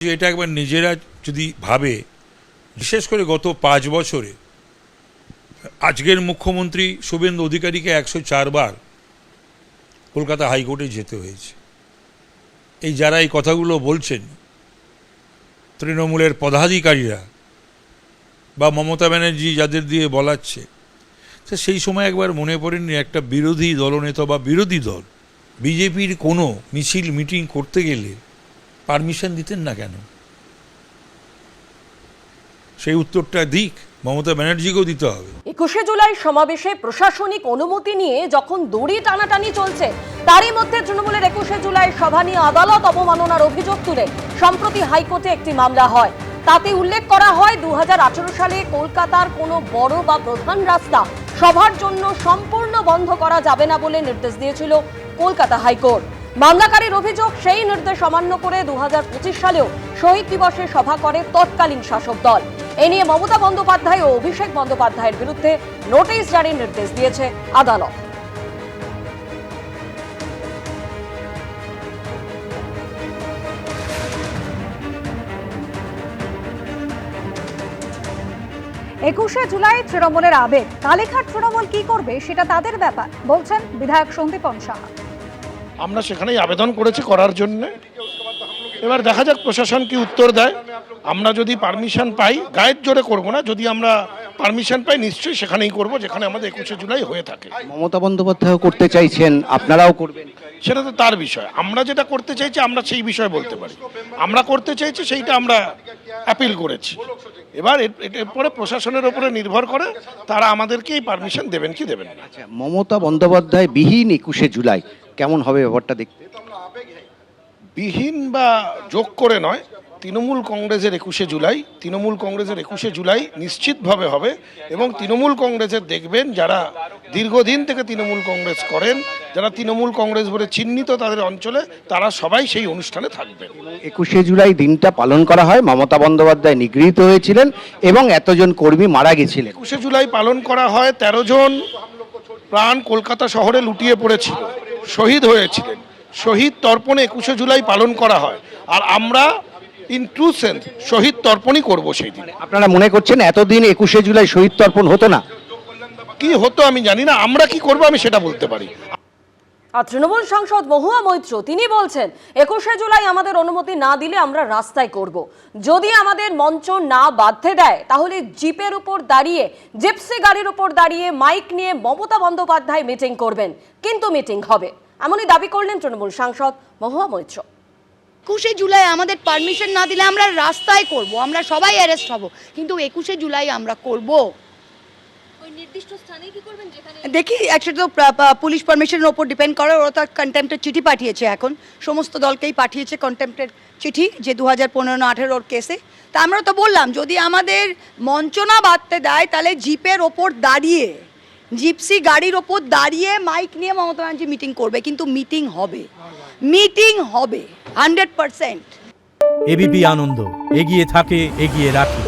এটা একবার নিজেরা যদি ভাবে, বিশেষ করে গত 5 বছরে আজকের মুখ্যমন্ত্রী শুভেন্দু অধিকারীকে 104 বার কলকাতা হাইকোর্টে যেতে হয়েছে। এই যারা এই কথাগুলো বলছেন, তৃণমূলের পদাধিকারীরা বা মমতা ব্যানার্জি যাদের দিয়ে বলাচ্ছে, তো সেই সময় একবার মনে পড়েননি একটা বিরোধী দলনেতা বা বিরোধী দল বিজেপির কোনো মিছিল মিটিং করতে গেলে পারমিশন দিতেন না কেন? সেই উত্তরটা দিক, মমতা ব্যানার্জিকেও দিতে হবে। 21শে জুলাই সমাবেশে প্রশাসনিক অনুমতি নিয়ে যখন দড়ি টানাটানি চলছে, তারই মধ্যে তৃণমূলের 21শে জুলাই সভা নিয়ে আদালত অবমাননার অভিযোগ তুলে সম্প্রতি হাইকোর্টে একটি মামলা হয়। তাতে উল্লেখ করা হয় 2018 সালে কলকাতার কোনো বড় বা প্রধান রাস্তা সভার জন্য সম্পূর্ণ বন্ধ করা যাবে না বলে নির্দেশ দিয়েছিল কলকাতা হাইকোর্ট। মামলাকারীর অভিযোগ, সেই নির্দেশ অমান্য করে 2025 সালেও শহীদ দিবসে সভা করে তৎকালীন শাসক দল। এ নিয়ে মমতা বন্দ্যোপাধ্যায় ও অভিষেক বন্দ্যোপাধ্যায়ের বিরুদ্ধে নোটিশ জারির নির্দেশ দিয়েছে আদালত। একুশে জুলাই তৃণমূলের আবেগ, কালীঘাট তৃণমূল কি করবে সেটা তাদের ব্যাপার, বলছেন বিধায়ক সন্দীপন সাহা। আমরা সেখানেই আবেদন করেছি করার জন্য। এবার দেখা যাক প্রশাসন কি উত্তর দেয়। আমরা যদি পারমিশন পাই, গায়ের জোরে করব না, যদি আমরা পারমিশন পাই নিশ্চয়ই সেখানেই করব যেখানে আমাদের 21শে জুলাই হয়ে থাকে। মমতা বন্দ্যোপাধ্যায় করতে চাইছেন, আপনারাও করবেন, সেটা তো তার বিষয়। আমরা যেটা করতে চাইছি আমরা সেই বিষয়ে বলতে পারি। আমরা করতে চাইছি সেইটা আমরা অ্যাপিল করেছি। এবার এর পরে প্রশাসনের উপরে নির্ভর করে তারা আমাদেরকেই পারমিশন দেবেন কি দেবেন না। আচ্ছা, মমতা বন্দ্যোপাধ্যায় বিহীন 21শে জুলাই কেমন হবে ব্যাপারটা দেখতে? বিহীন বা যোগ করে নয়, তৃণমূল কংগ্রেসের 21শে জুলাই, তৃণমূল কংগ্রেসের 21শে জুলাই নিশ্চিতভাবে হবে। এবং তৃণমূল কংগ্রেসের দেখবেন যারা দীর্ঘদিন থেকে তৃণমূল কংগ্রেস করেন, যারা তৃণমূল কংগ্রেস বলে চিহ্নিত তাদের অঞ্চলে, তারা সবাই সেই অনুষ্ঠানে থাকবেন। 21শে জুলাই দিনটা পালন করা হয়, মমতা বন্দ্যোপাধ্যায় নিগৃহীত হয়েছিলেন এবং এতজন কর্মী মারা গেছিলেন। 21শে জুলাই পালন করা হয়, 13 জন প্রাণ কলকাতা শহরে লুটিয়ে পড়েছিল, শহীদ হয়েছিলেন। শহীদ তর্পণে 21শে জুলাই পালন করা হয়, আর আমরা ইন ট্রু সেন্স শহীদ তর্পণই করব সেই দিন। আপনারা মনে করছেন এতদিন 21শে জুলাই শহীদ তর্পণ হতো না? কি হতো আমি জানি না, আমরা কি করব আমি সেটা বলতে পারি। আর তৃণমূল সাংসদ মহুয়া মৈত্র তিনি বলছেন, 21শে জুলাই আমাদের অনুমতি না দিলে আমরা রাস্তায় করব। যদি আমাদের মঞ্চ না বাঁধতে দেয় তাহলে জিপের উপর দাঁড়িয়ে, জিপসি গাড়ির উপর দাঁড়িয়ে মাইক নিয়ে মমতা বন্দ্যোপাধ্যায় মিটিং করবেন, কিন্তু মিটিং হবে, এমনই দাবি করলেন তৃণমূল সাংসদ মহুয়া মৈত্র। 21শে জুলাই আমাদের পারমিশন না দিলে আমরা রাস্তায় করব, আমরা সবাই অ্যারেস্ট হব, কিন্তু 21শে জুলাই আমরা করব। দেখি অ্যাকচুয়ালি তো পুলিশ পারমিশনের ওপর ডিপেন্ড করে। ওরা তো কন্টেম্পটের চিঠি পাঠিয়েছে, এখন সমস্ত দলকেই পাঠিয়েছে কন্টেম্পটের চিঠি, যে 2015-18 কেসে। তা আমরা তো বললাম যদি আমাদের মঞ্চ না বাঁধতে দেয় তাহলে জিপের ওপর দাঁড়িয়ে, জিপসি গাড়ির ওপর দাঁড়িয়ে মাইক নিয়ে মমতা ব্যানার্জি মিটিং করবে, কিন্তু মিটিং হবে, মিটিং হবে 100%। এবিপি আনন্দ, এগিয়ে থাকে, এগিয়ে রাখে।